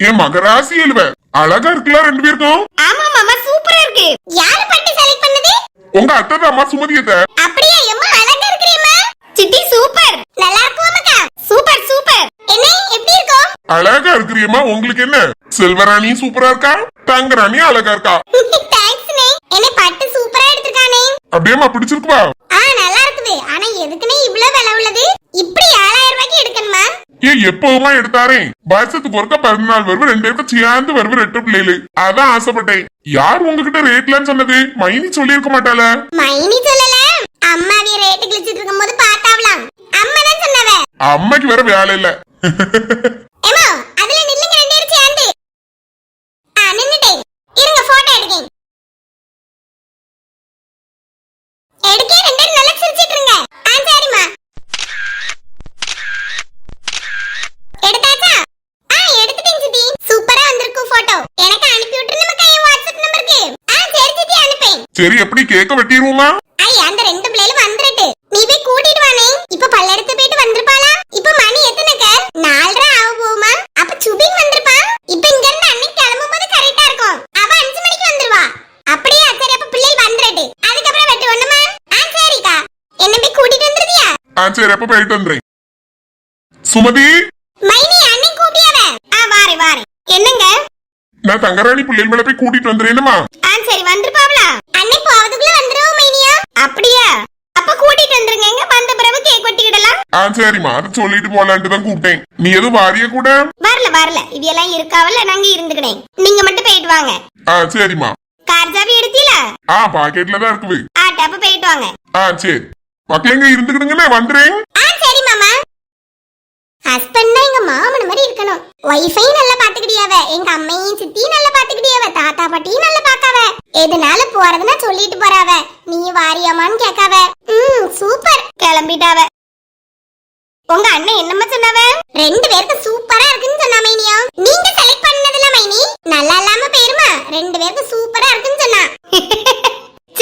என் மகராசி எழுவ அழகா இருக்குல்ல ரெண்டு பேருக்கும். ஆமா மாமா சூப்பரா இருக்கு. யாரு பட்டு செலக்ட் பண்ணது? உங்க அத்தை தான் அம்மா சுமதியத்த. அப்படியே அம்மா அழகா இருக்கீமா. சித்தி சூப்பர். நல்லா இருக்குமாக்கா? Super super. என்ன எப்படி இருக்கோ? அழகா இருக்கறியம்மா. உங்களுக்கு என்ன? செல்வராணி சூப்பரா இருக்கா, தங்கராணி அழகா இருக்கா. தேங்க்ஸ் நே. என்ன பட்டு சூப்பரா எடுத்துட்டானே. அப்படியேமா பிடிச்சிருக்குவா? நல்லா இருக்குது. ஆனா எதுக்குனே இவ்ளோ விலை உள்ளது? இப்படி 7000 ரூபாய்க்கு எடுக்கணுமா? எப்பவுமா எடுத்தாரே. வருஷத்துக்கு ஒருக்கா 14 வருவ 2 பேருக்கு சேர்ந்து வருவ 2 பிள்ளைகளு. அதான் ஆசைப்பட்டேன். யார் உங்ககிட்ட ரேட்லாம் சொன்னது? மைனி சொல்லி இருக்க மாட்டாள? மைனி சொல்லல. அம்மாவே ரேட் கிழிச்சிட்டு இருக்கும்போது பார்த்தாவலாம். அம்மா தான் சொன்னவ. அம்மாக்கு வேற வேலை இல்ல. ஏமா அதுல நில்லுங்க ரெண்டு பேரும் சேர்ந்து. நின்னுட்டேன். இருங்க போட்டோ எடுக்கேன். எடுக்கே ரெண்டு பேரும் நல்லா சிரிச்சிட்டு இருங்க. சரிம்மா. எடுத்தாச்சா? எடுத்துட்டேன் சித்தி. சூப்பரா வந்திருக்கு போட்டோ. எனக்கு அனுப்பி விட்டு நம்ம கைய வாட்ஸ்அப் நம்பருக்கு. சரி சித்தி அனுப்பேன். சரி எப்படி கேக்க வெட்டிடுவோமா? அந்த ரெண்டு பிள்ளைகளும் வந்துட்டு நீ போய் கூட்டிட்டு வானே. இப்ப பல்லடத்து போயிட்டு வந்திருப்பாளா? இப்ப மணி எத்தனைக்க? 4:30 ஆக போகுமா? அப்ப சுபின் வந்திருப்பா. இப்ப இங்க இருந்து அன்னைக்கு கிளம்பும்போது கரெக்டா இருக்கும். அவ 5 மணிக்கு வந்துருவா. அப்படியே சரி அப்ப பிள்ளை வந்துட்டு அதுக்கப்புறம் வெட்டு ஒண்ணுமா? சரிக்கா. என்ன போய் கூட்டிட்டு வந்துருவியா? சரி அப்ப போயிட்டு வந்துறேன். சுமதி மைனி அண்ணி கூப்பியாவே. வாரே வாரே. என்னங்க? நான் தங்கராணி பிள்ளைகள் மேல போய் கூட்டிட்டு வந்துறேன்மா. சரி வந்துருப்பாவளா? அண்ணி போவதுக்குள்ள வந்துருவா மைனியா. அப்படியே அப்ப கூட்டிட்டு வந்துருங்க. வந்த பிறகு கேக் வெட்டிடலாம். சரிம்மா அத சொல்லிட்டு போலான்ட்டு தான் கூப்பிட்டேன். நீ எதுவும் வாரிய கூட? வரல இதெல்லாம் இருக்காவல நாங்க இருந்துக்கிறேன். நீங்க மட்டும் போயிட்டு வாங்க. சரிம்மா. கார் சாவி எடுத்தீல? பாக்கெட்ல தான் இருக்குது. அப்ப போயிட்டு வாங்க. சரி மக்களங்க இருந்துக்கிடுங்க வந்துறேன். சரி மாமா. ஹஸ்பண்ட்னா எங்க மாமன் மாதிரி இருக்கணும். வைஃபை நல்லா பாத்துக்கிட்டியாவ. எங்க அம்மையும் சித்தி நல்லா பாத்துக்கிட்டியாவ. தாத்தா பாட்டியும் நல்லா பாக்காவ. எதனால போறதுன்னா சொல்லிட்டு போறாவ. நீ வாரியாமான்னு கேட்காவ. சூப்பர். கிளம்பிட்டாவ. உங்க அண்ணன் என்னமா சொன்னாவ? 2 பேருக்கு சூப்பரா இருக்குன்னு சொன்னா மைனியா. நீங்க செலக்ட் பண்ணதுல மைனி நல்லா இல்லாம போயிருமா? 2 பேருக்கு சூப்பரா இருக்குன்னு சொன்னா.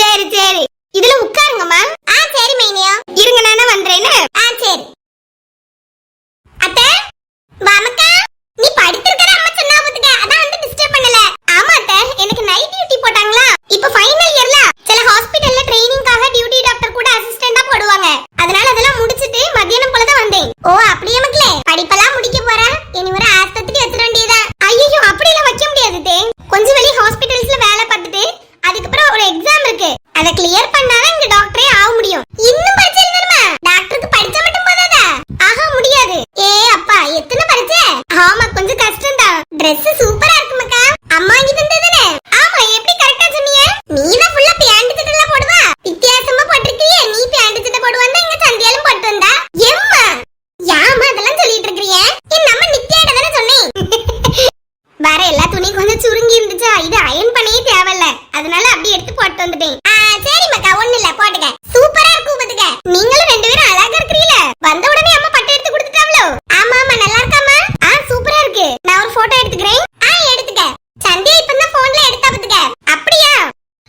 சரி சரி இதுல உட்காருங்கம்மா. சரி மைனியா. இருங்க நானே வந்துறேன்னு. சரி அத்தை. வாமக்கா. நீ படிச்சிருக்கற அம்மா சொன்னா போட்டுக்க. அதான் வந்து டிஸ்டர்ப் பண்ணல. ஆமா அத்தை எனக்கு நைட் டியூட்டி போட்டாங்களா. இப்போ ஃபைனல் இயர்ல சில ஹாஸ்பிடல்ல ட்ரெய்னிங்காக டியூட்டி டாக்டர் கூட அசிஸ்டண்டா போடுவாங்க. அதனால அதெல்லாம் முடிச்சிட்டு மத்தியானம் போல தான் வந்தேன். அப்படியே மக்களே படிப்பெல்லாம் முடிக்க போறேன். இனி ஒரு ஆஸ்பத்திரி வச்சிர வேண்டியதா. ஐயோ அப்படி எல்லாம் வைக்க முடியாது தே. கொஞ்சம் வெளிய ஹாஸ்பிடல்ஸ்ல வேலை பார்த்துட்டு அதுக்கப்புறம் ஒரு எக்ஸாம் இருக்கு. அத கிளியர் பண்ணாதான் இங்க டாக்டரே ஆக முடியும். இன்னும் பரிச்சை எழுதணுமா? டாக்டருக்கு படிச்சா மட்டும் போதாதா? முடியாது. அப்பா எத்தனை பரிச்சை? ஆமா கொஞ்சம் கஷ்டம் தான். Dress சூப்பரா இருக்கு மக்கா. அம்மா இங்க தந்ததுனே. ஆமா எப்படி கரெக்ட்டா சொன்னீங்க? நீ தான் ஃபுல்லா பேண்ட் சட்டை போடுவா. வித்தியாசமா போட்டுக்கிறியே. நீ பேண்ட் சட்டை போடுவான்னா இங்க சந்தியாலும் போட்டு வந்தா. எம்மா யாமா அதெல்லாம் சொல்லிட்டு இருக்கீங்க? நம்ம நித்யாட தான சொன்னேன். வேற எல்லா துணியும் கொஞ்சம் சுருங்கி இருந்துச்சா. இது அயன் பண்ணவே தேவையில்ல. அதனால அப்படியே எடுத்து போட்டு வந்துட்டேன். சரி மக்கா ஒண்ணு இல்ல போட்டுக்க. சூப்பரா இருக்கு பாத்துக்க. நீங்களும் 2 பேரும் அழகா இருக்கீங்களே. வந்த உடனே அம்மா பட்டு எடுத்து கொடுத்துட்டாவளோ? ஆமா நல்லா இருக்காமா? சூப்பரா இருக்கு. நான் ஒரு போட்டோ எடுத்துக்கிறேன். எடுத்துக்க. சந்தியா இப்பதான் போன்ல எடுத்தா பாத்துக்க. அப்படியா?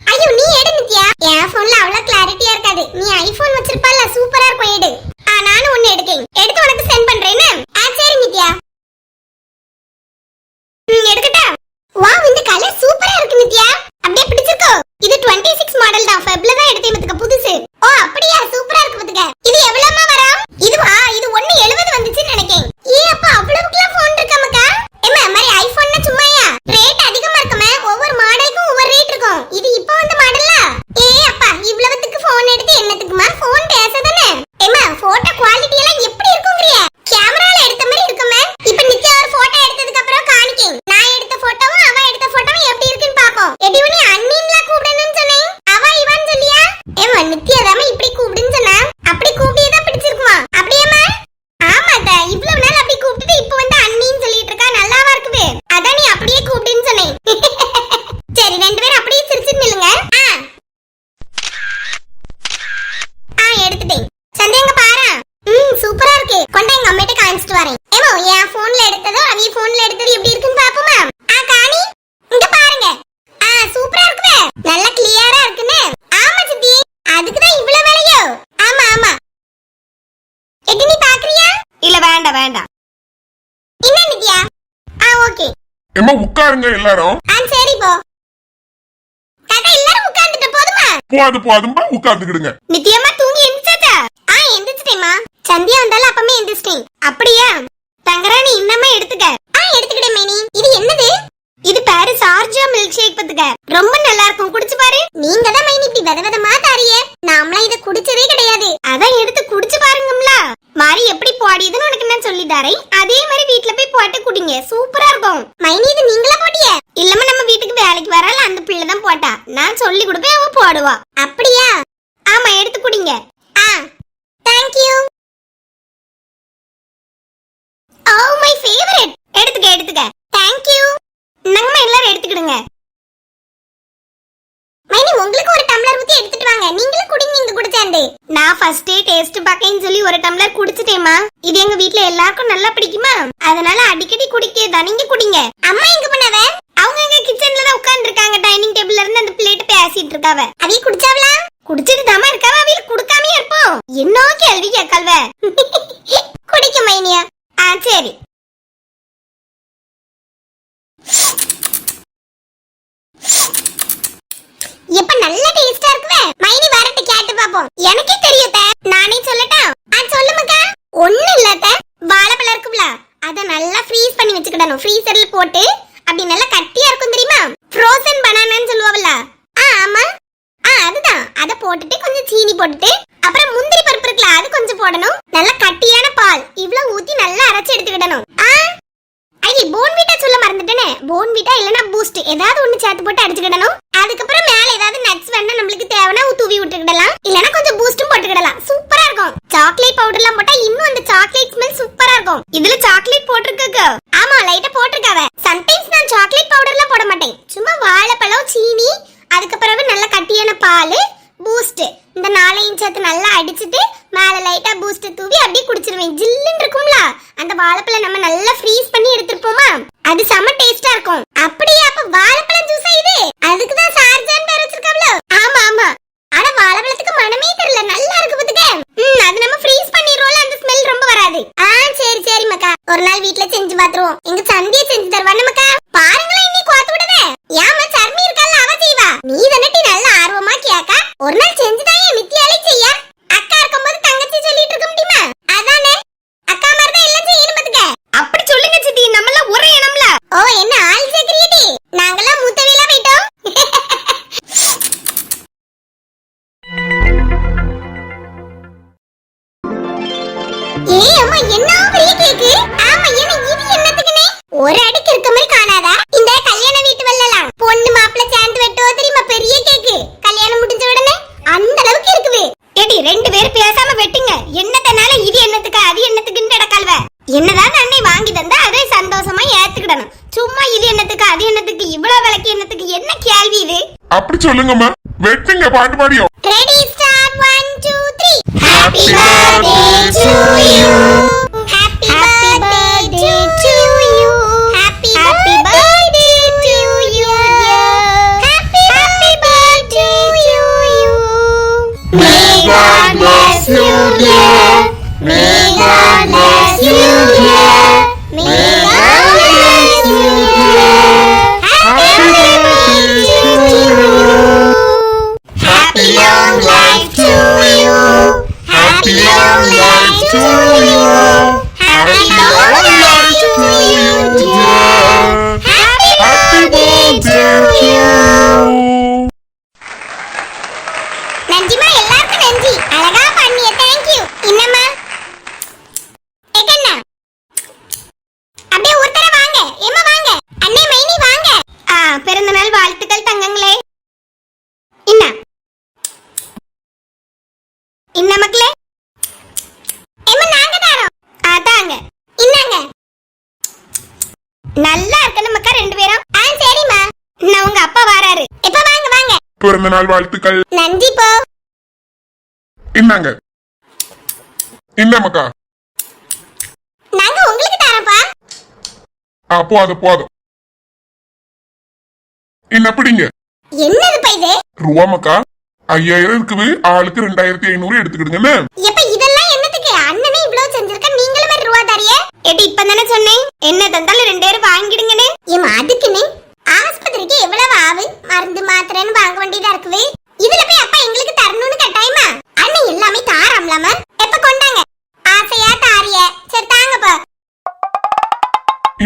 ஐயோ நீ எடு நித்யா. என் போன்ல அவ்வளவு கிளாரிட்டியா இருக்காது. நீ ஐபோன் வச்சிருப்பல்ல சூப்பரா இருக்கும் எடு. நானும் ஒண்ணு எடுக்கேன். எடுத்து உனக்கு சென்ட் பண்றேன்னு. சரி நித்யா. எடுக்கட்டா? வாவ் இந்த கலர் சூப்பரா இருக்கு நித்யா. அப்படியே பிடிச்சிருக்கோ? இது 26 மாடல் தான். ஃபெப்ல தான் எடுத்தேன் பாத்துக்க புதுசு. அப்படியா சூப்பரா இருக்கு பாத்துக்க. இது எவ்வளவுமா வரும்? இதுவா இது 170 வந்துச்சுன்னு நினைக்கேன். அப்பா அவ்வளவுக்குலாம் போன் இருக்கா மக்கா? மாதிரி ஐபோன்னா சும்மாயா? ரேட் அதிகமா இருக்குமே. ஒவ்வொரு மாடலுக்கும் ஒவ்வொரு ரேட் இருக்கும். இது இப்போ வந்த மாடல்ல. அப்பா இவ்வளவுக்கு போன் எடுத்து என்னத்துக்குமா? போன் பேசதானே. போட்டோ குவாலிட்டி எல்லாம் எப்படி இருக்குங்கறியே? கேமரால எடுத்த மாதிரி இருக்குமே. இப்போ நித்யா ஒரு போட்டோ எடுத்ததுக்கு அப்புறம் காணிக்கேன். நான் எடுத்த போட்டோவும் அவ எடுத்த போட்டோவும் எப்படி இருக்குன்னு பாப்போம். எடி உனி அண்ணின்ல கூப்பிடணும்னு சொன்னேன். அவ இவன் சொல்லியா? நித்யா தாம இப்படி கூப்பிடுன்னு சொன்னா. அப்படி கூப்பிட்டே பிடிச்சிருக்குமா? அப்படியேமா? ஆமாடா இவ்வளவு நாள் அப்படி கூப்பிட்டு இப்போ வந்து அண்ணின்னு சொல்லிட்டு இருக்கா. நல்லாவா இருக்குது? அதான் நீ அப்படியே கூப்பிடுன்னு சொன்னேன். சரி 2 பேரும் அப்படியே சிரிச்சிட்டு நில்லுங்க. எடுத்துட்டேன். சந்தேங்க பாரு. சூப்பரா இருக்கு. கொண்டா எங்க அம்மிட்ட காமிச்சிட்டு வரேன். என் போன்ல எடுத்ததோ அவிய போன்ல எடுத்தது எப்படி இருக்குன்னு பாப்போமா? காணி இங்க பாருங்க. சூப்பரா இருக்குவே. நல்ல கிளியரா இருக்குன்னு. ஆமா சித்தி. அதுக்கு தான் இவ்வளவு வேலையோ? ஆமா. எடி நீ பாக்குறியா? இல்ல வேண்டாம். என்ன நித்யா? ஓகே. ஏமா உட்காருங்க எல்லாரும். சரி போ தாத்தா, எல்லாரும் உட்கார்ந்துட்டு போதுமா? போதும்பா, உட்கார்ந்துக்கிடுங்க. நித்தியமா தூங்கி எந்திரிச்சாச்சா? எந்திரிச்சிட்டேமா. சந்தியா வந்தாலும் அப்பமே எந்திரிச்சிட்டேன். அப்படியா? தங்கராணி இன்னமா எடுத்துக்க. எடுத்துக்கிட்டே மேனி. இது என்னது? இது பேரு சார்ஜா மில்க் ஷேக் பத்துக்க. ரொம்ப நல்லா இருக்கும், குடிச்சு பாரு. நீங்க தான் மைனி இப்படி விதவிதமா தாரியே. நாமலாம் இத குடிச்சதே கிடையாது. அதான் எடுத்து குடிச்சு பாருங்கம்ல. மாறி எப்படி போடியதுன்னு உனக்கு நான் சொல்லி தரேன். அதே மாதிரி வீட்ல போய் போட்டு குடிங்க, சூப்பரா இருக்கும். மைனி இது நீங்களா போட்டிய? இல்லம்மா, நம்ம வீட்டுக்கு வேலைக்கு வரல அந்த பிள்ளை தான் போட்டா. நான் சொல்லி கொடுப்பேன், அவ போடுவா. அப்படியா? ஆமா, எடுத்து குடிங்க. Thank you. Oh my favorite. எடுத்துக்க. Thank you. நம்ம எல்லாரும் எடுத்துக்கிடுங்க. மைனி உங்களுக்கு ஒரு டம்ளர் ஊத்தி எடுத்துட்டு வாங்க. நீங்களும் குடிங்க இங்க குடிச்சாண்டு. நான் ஃபர்ஸ்டே டேஸ்ட் பார்க்கேன்னு சொல்லி ஒரு டம்ளர் குடிச்சிட்டேமா. இது எங்க வீட்ல எல்லாருக்கும் நல்லா பிடிக்குமா, அதனால அடிக்கடி குடிக்கேதா. நீங்க குடிங்க. அம்மா எங்க பண்ணாவ? அவங்க எங்க கிச்சன்ல தான் உட்கார்ந்து இருக்காங்க. டைனிங் டேபிள்ல இருந்து அந்த பிளேட் பேசிட்டு இருக்காவ. அவிய குடிச்சாவளா? குடிச்சிட்டு தாமா இருக்காவ. அவிய குடுக்காமயே இருப்போம். என்ன கேள்வி கேட்கல்வ? குடிக்க மைனியா. சரி. எப்ப நல்ல டேஸ்டா இருக்குவே. மைனி வரட்டு கேட்டு பாப்போம். எனக்கே தெரியுதே, நானே சொல்லட்டா? சொல்லுமக்கா. ஒண்ணு இல்லத, வாழைப்பழம் இருக்குல, அத நல்லா ஃப்ரீஸ் பண்ணி வச்சுக்கிடணும். ஃப்ரீசர்ல போட்டு அப்படி நல்லா கட்டியா இருக்கும் தெரியுமா? ஃப்ரோசன் பனானான்னு சொல்லுவாங்கல. ஆமா, அதுதான். அத போட்டுட்டு கொஞ்சம் சீனி போட்டுட்டு அப்புறம் முந்திரி பருப்பு இருக்குல, அது கொஞ்சம் போடணும். நல்லா கட்டியான பால் இவ்வளவு ஊத்தி நல்லா அரைச்சு எடுத்துக்கிடணும். ஐயே, போன்விட்டா சொல்ல மறந்துட்டேனே. போன்விட்டா இல்லனா பூஸ்ட் ஏதாவது ஒண்ணு சேர்த்து போட்டு அடிச்சுக்கிடணும். அதுக்கப்புறம் மேல ஏதாவது நட்ஸ் வேணா நம்மளுக்கு தேவைனா தூவி விட்டுக்கிடலாம். இல்லனா கொஞ்சம் பூஸ்டும் போட்டுக்கிடலாம். சூப்பரா இருக்கும். சாக்லேட் பவுடர்லாம் போட்டா இன்னும் அந்த சாக்லேட் ஸ்மெல் சூப்பரா இருக்கும். இதுல சாக்லேட் போட்டுருக்கா? ஆமா, லைட்டா போட்டுருக்காவ. சம்டைம்ஸ் நான் சாக்லேட் பவுடர்லாம் போட மாட்டேன். சும்மா வாழைப்பழம், சீனி, அதுக்கப்புறம் நல்ல கட்டியான பால், பூஸ்ட், இந்த 4 சேர்த்து நல்லா அடிச்சிட்டு மேல லைட்டா பூஸ்ட் தூவி அப்படியே குடிச்சிருவேன். ஜில்லுன்னு இருக்கும்ல. அந்த வாழைப்பழம் நம்ம நல்லா ஃப்ரீஸ் பண்ணி எடுத்துப்போமா, அது செம டேஸ்டா இருக்கும். அப்படியே அப்ப வாழைப்பழம் ஜூஸா இது? அதுக்கு தான் சார்ஜான் பேர் வச்சிருக்காவளோ? ஆமா. ஆனா வாழைப்பழத்துக்கு மனமே தெரியல, நல்லா இருக்கு பாத்துக்க. அது நம்ம ஃப்ரீஸ் பண்ணிரோல, அந்த ஸ்மெல் ரொம்ப வராது. சரி மக்கா, ஒரு நாள் வீட்ல செஞ்சு பாத்துருவோம். எங்க சந்தியா செஞ்சு தருவானே மக்கா. பாருங்களேன், இன்னைக்கு கோத்து விடுதே. ஏமா சர்மி இருக்கல்ல, அவ செய்வா. நீ தானே நல்ல ஆர்வமா கேக்கா. ஒரு நாள் செஞ்சுதான் என் மித்தியாலே செய்ய. அக்கா இருக்கும்போது தங்கச்சி சொல்லிட்டு இருக்க முடியுமா? அதானே, அக்கா மாதிரி தான் எல்லாம் செய்யணும் பாத்துக்க. அப்படி சொல்லுங்க சித்தி, நம்மள ஒரே இனம்ல. என்ன ஆள் சேர்க்கிறியடி? நாங்கெல்லாம் மூத்தவிலா போயிட்டோம். அம்மா, என்ன பெரிய கேக்கு. ஆமா, என்ன இது என்னத்துக்குனே ஒரு அடிக்கு இருக்க மாதிரி காணாதா? இந்த கல்யாண வீட்டு வெள்ளலாம் பொண்ணு மாப்பிள்ளை சேர்ந்து வெட்டோ தெரியுமா? பெரிய கேக்கு. கல்யாணம் முடிஞ்ச உடனே அந்த அளவுக்கு இருக்குது. ஏடி, 2 பேர் பேசாம வெட்டுங்க. என்னத்தனால இது என்னத்துக்கு அது என்னத்துக்குன்னு கிடக்கால்வ. என்னதான் அன்னை வாங்கி தந்தா அதை சந்தோஷமா ஏத்துக்கிடணும். சும்மா இது என்னத்துக்கு அது என்னத்துக்கு இவ்வளவு விலைக்கு என்னத்துக்கு, என்ன கேள்வி இது? அப்படி சொல்லுங்கம்மா, வெட்டுங்க. பாட்டு பாடியோம். Ready, start. 1 2 3. Happy birthday to you. Happy birthday to you. Happy birthday to you. Happy birthday to you. May God bless you, dear. May God bless you, dear. May God bless you, dear. Happy birthday to you. Happy long life to you. Happy long life to you. Happy long life to you, dear. Happy birthday to you. நன்றிமா, எல்லாருக்கும் நன்றி. அழகா பண்ணிய. Thank you. என்னம்மா எக்கண்ணா, அப்படியே ஒருத்தர வாங்க. ஏம்மா வாங்க. அண்ணே மைனி வாங்க. பிறந்த நாள் வாழ்த்துக்கள் தங்கங்களே. இன்ன மக்களே, ஏம்மா நாங்க தரோம். தாங்க. இன்னாங்க. நல்லா இருக்கணும் மக்கா 2 பேரும். சரிம்மா. நான் உங்க அப்பா வராரு. இப்ப வாங்க. பிறந்த நாள் வாழ்த்துக்கள். நன்றி போ. இன்னாங்க. மக்கா, நாங்க உங்களுக்கு தரப்பா. போதும். என்ன பிடிங்க. என்னது பை இது? ரூபா மக்கா, 5000 இருக்குது. ஆளுக்கு 2500 எடுத்துக்கிடுங்க. எப்ப இதெல்லாம் என்னத்துக்கு? அண்ணனே இவ்வளவு செஞ்சிருக்க, நீங்களும் ரூபா தரியே. ஏடி, இப்ப தானே சொன்னேன் என்ன தந்தாலும் 2000 வாங்கிடுங்கன்னு. ஏமா, அது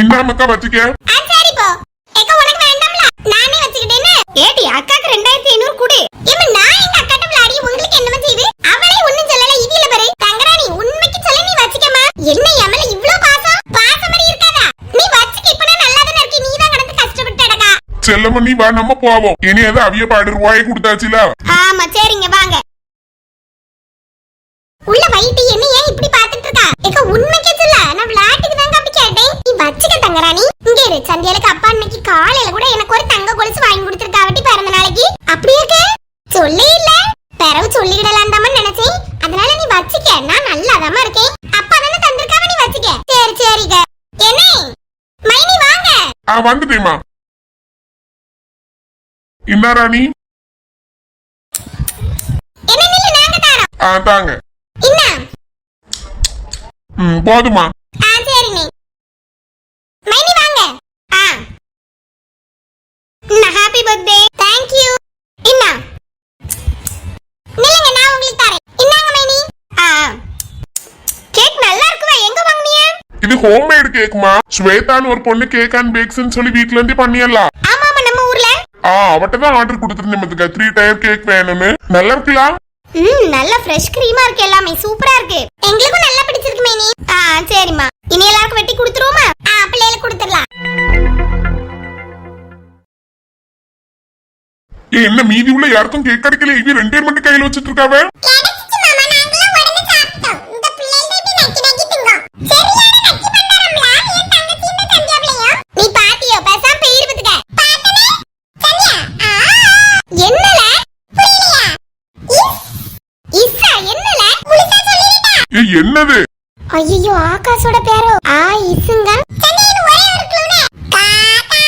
இந்தாமக்கா வச்சுக்க. சரி போ. ஏக்கா உனக்கு வேண்டாம்ல, நானே வச்சுக்கிட்டேன்னு. ஏடி அக்காக்கு 2500 கொடு. ஏம்மா நான் எங்க அக்காட்ட விளையாடி உங்களுக்கு என்னமா செய்து? அவளே ஒண்ணும் சொல்லல, இதுல பாரு. தங்கராணி உண்மைக்கு சொல்ல நீ வச்சுக்கமா. என்ன எமல இவ்ளோ பாசம்? பாசம் மாதிரி இருக்காதா? நீ வச்சுக்க, இப்ப நான் நல்லா தான இருக்கேன். நீ தான் கடந்து கஷ்டப்பட்டடக்கா. செல்லம்மா நீ வா, நம்ம போவோம். இனி ஏதோ அவிய பாடு ரூபாயை கொடுத்தாச்சுல. ஆமா சரிங்க வாங்க. உள்ள வைட்டி என்ன ஏன் இப்படி பாத்துட்டு இருக்கா? ஏக்கா உண்மைக்கே சொல்ல, நான் விளையாட்டுக்கு தாங்க அப்படி கேட்டேன். நீ வச்சுக்க தங்கராணி. இங்க இரு, சந்தியாளுக்கு அப்பா இன்னைக்கு காலையில கூட எனக்கு ஒரு தங்க கொலுசு வாங்கி கொடுத்திருக்காவட்டி பிறந்த நாளைக்கு. அப்படியே சொல்லே இல்ல, பிறவு சொல்லிடலாம் தான் நினைச்சேன். அதனால நீ வச்சுக்க, நான் நல்லாதாமா இருக்கேன். அப்பா தானே தந்திருக்காவ, நீ வச்சுக்க. சரி சரிங்க. என்ன மைனி வாங்க. வந்துட்டேமா. என்ன ராணி? என்ன நில்லு, நாங்க தரோம். தாங்க. என்ன? போதுமா? சரிண்ணே. மைனி வாங்க. Happy birthday. Thank you. என்ன நில்லுங்க, நான் உங்களுக்கு தரேன். இன்னாங்க மைனி. கேக் நல்லா இருக்குவா, எங்க வாங்குனீங்க? இது ஹோம்மேட் கேக்குமா. ஸ்வேதான்னு ஒரு பொண்ணு கேக் அண்ட் பேக்ஸ்னு சொல்லி வீட்ல இருந்தே பண்ணிடலாம். ஆமா ஆமா, நம்ம ஊர்ல. அவட்ட தான் ஆர்டர் கொடுத்துருந்தேன். 3 டயர் கேக் வேணும்னு. நல்லா இருக்கலாம். நல்ல ஃப்ரெஷ் கிரீமா இருக்கு, எல்லாமே சூப்பரா இருக்கு. எங்களுக்கும் நல்லா பிடிச்சிருக்கு மைனி. சரிம்மா, இனி எல்லாருக்கும் வெட்டி கொடுத்துருவோமா? பிள்ளைகளுக்கு கொடுத்துடலாம். என்ன மீதி உள்ள யாருக்கும் கேக் கிடைக்கல, இவ 2 பேர் மட்டும் கையில வச்சிட்டு இருக்காவ. நீ பாத்தியோ பேசாம பேர் பத்துக்க. என்னல புரியலையா? இஸ்ஸா என்னல முழுசா சொல்லிட்டா. என்னது? ஐயோ ஆகாஷோட பேரோ. இசுங்க. சந்தியா இது ஒரே ஒரு க்ளூனே. காக்கா.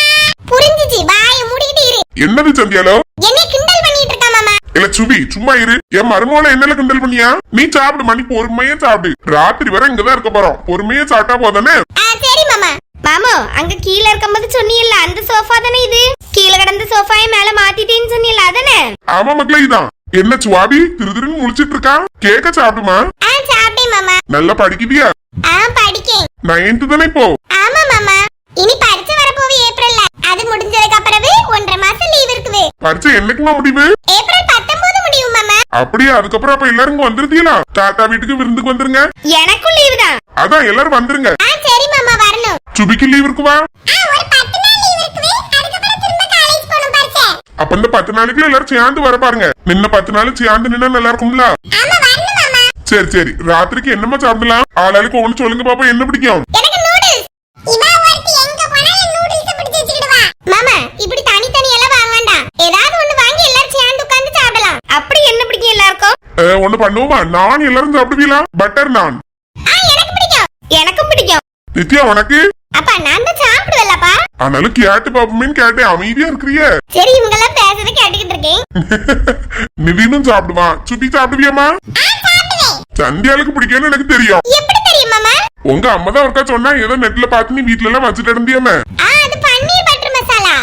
புரிஞ்சிச்சு, வாயை மூடிக்கிட்டு இரு. என்னது சந்தியாலோ? என்ன கிண்டல் பண்ணிட்டு இருக்கா மாமா? இல்ல சுபி சும்மா இரு. என் மருமோல என்னல கிண்டல் பண்ணியா? நீ சாப்பிடு மணி, பொறுமையா சாப்பிடு. ராத்திரி வரை இங்கதான் இருக்க போறோம். பொறுமையா சாப்பிட்டா போதானே? சரி மாமா. மாமா அங்க கீழ இருக்கும்போது சொன்னீல்ல, அந்த சோஃபா தானே இது? கீழ கடந்த சோஃபாயை மேல மாத்திட்டேன்னு சொன்னீல்ல, அதானே? ஆமா மக்களே, இதான். என்ன சுவாபி திருதிருன்னு முழிச்சிட்டு இருக்கா? கேக்க சாப்பிடுமா? சாப்பிட்டேன் மாமா. நல்லா படிக்கிறியா? படிக்கேன். 9th தானே இப்போ? ஆமா மாமா. இனி பரீட்சை வரப்போவே ஏப்ரல்ல. அது முடிஞ்சதுக்கு அப்புறமே 1.5 மாசம் லீவ் இருக்குது. பரீட்சை என்னைக்குமா முடிவு? ஏப்ரல் 19 முடியும் மாமா. அப்படியே அதுக்கப்புறம் அப்ப எல்லாரும் இங்க வந்துருதீங்களா? தாத்தா வீட்டுக்கு விருந்துக்கு வந்துருங்க. எனக்கும் லீவ் தான். அதான் எல்லாரும் வந்துருங்க. சரி மாமா வரணும். சுபிக்கு லீவ் இருக்குவா? ஒரு 10 நாள் லீவ் இருக்குது. அதுக்கப்புறம் திரும்ப காலேஜ் போணும் பரீட்சை. அப்ப இந்த 10 நாளைக்குள்ள எல்லாரும் சேர்ந்து வர பாருங்க. நின்ன 10 நாள் சேர்ந்து நின்னா நல்லா இருக்கும்ல? ஆமா வரணும் மாமா. சரி சரி, ராத்திரிக்கு என்னமா சாப்பிடலாம்? ஆளாளுக்கு ஒண்ணு சொல்லுங்க பாப்பா, என்ன பிடிக்கும்? எனக்கு நூடுல்ஸ். இவா ஒருத்தி எங்க போனாலும் நூடுல்ஸ் பிடிச்சு வச்சிடுவா. மாமா இப்படி தனித்தனி எல்லாம் வாங்க வேண்டாம். ஏதாவது ஒண்ணு வாங்கி எல்லாரும் சேர்ந்து உட்கார்ந்து சாப்பிடலாம். அப்படி என்ன பிடிக்கும் எல்லாருக்கும்? ஒண்ணு பண்ணுவோமா? நான் எல்லாரும் சாப்பிடுவீங்களா? பட்டர் நான். எனக்கு பிடிக்கும். எனக்கும் பிடிக்கும். நித்யா உனக்கு? அப்பா நான் தான் சாப்பிடுவேலப்பா. ஆனாலும் கேட்டு பாப்போமேன்னு கேட்டேன், அமைதியா இருக்கிறிய. சரி இவங்க எல்லாம் பேசுறத கேட்டுக்கிட்டு இருக்கேன். நிதினும் சாப்பிடுவான். சுபி சாப்பிடுவியாமா? சந்தியாளுக்கு பிடிக்கும்னு எனக்கு தெரியும். எப்படி தெரியும் மாமா? உங்க அம்மா தான் ஒருக்கா சொன்னா, ஏதோ நெட்ல பார்த்து நீ வீட்ல எல்லாம் வச்சுட்டு இருந்தியாமே. அது பன்னீர் பட்டர் மசாலா.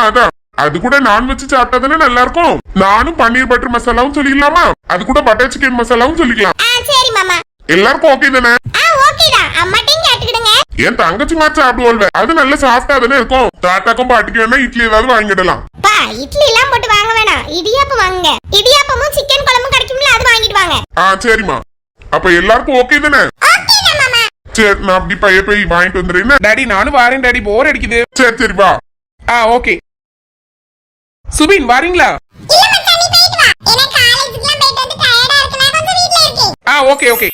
அதான் அது கூட நான் வச்சு சாப்பிட்டா தானே நல்லா இருக்கும். நானும் பன்னீர் பட்டர் மசாலாவும் சொல்லிக்கலாமா? அது கூட பட்டர் சிக்கன் மசாலாவும் சொல்லிக்கலாம். சரி மாமா. எல்லாருக்கும் ஓகே தானே? ஓகே தான். அம்மாட்டையும் கேட்டுக்கிடுங்க. என் தங்கச்சி மாதிரி சாப்பிடுவோல்வே, அது நல்ல சாஃப்டா தானே இருக்கும். தாத்தாக்கும் பாட்டிக்கு வேணா இட்லி ஏதாவது வாங்கிடலாம். இட்லி எல்லாம் போட்டு வாங்க வேணாம், இடியாப்பம் வாங்குங்க. இடியாப்பமும் சிக்கன் குழம்பும் கிடைக்கும்ல, அது வாங்கிட்டு வாங்க. சரிம்மா. அப்ப எல்லாருக்கும் ஓகே தானே? சரி, நான் அப்படி பைய போய் வாங்கிட்டு வந்துடுறேன். டாடி நானும் வாரேன் டாடி, போர் அடிக்குது. சரி வா. ஓகே. சுபின் வாரீங்களா? இல்ல மச்சான், நீ போயிட்டு வா. எனக்கு காலேஜுக்குலாம் போயிட்டு வந்து டயர்டா இருக்கு. நான் கொஞ்சம் வீட்ல இருக்கேன். Okay okay.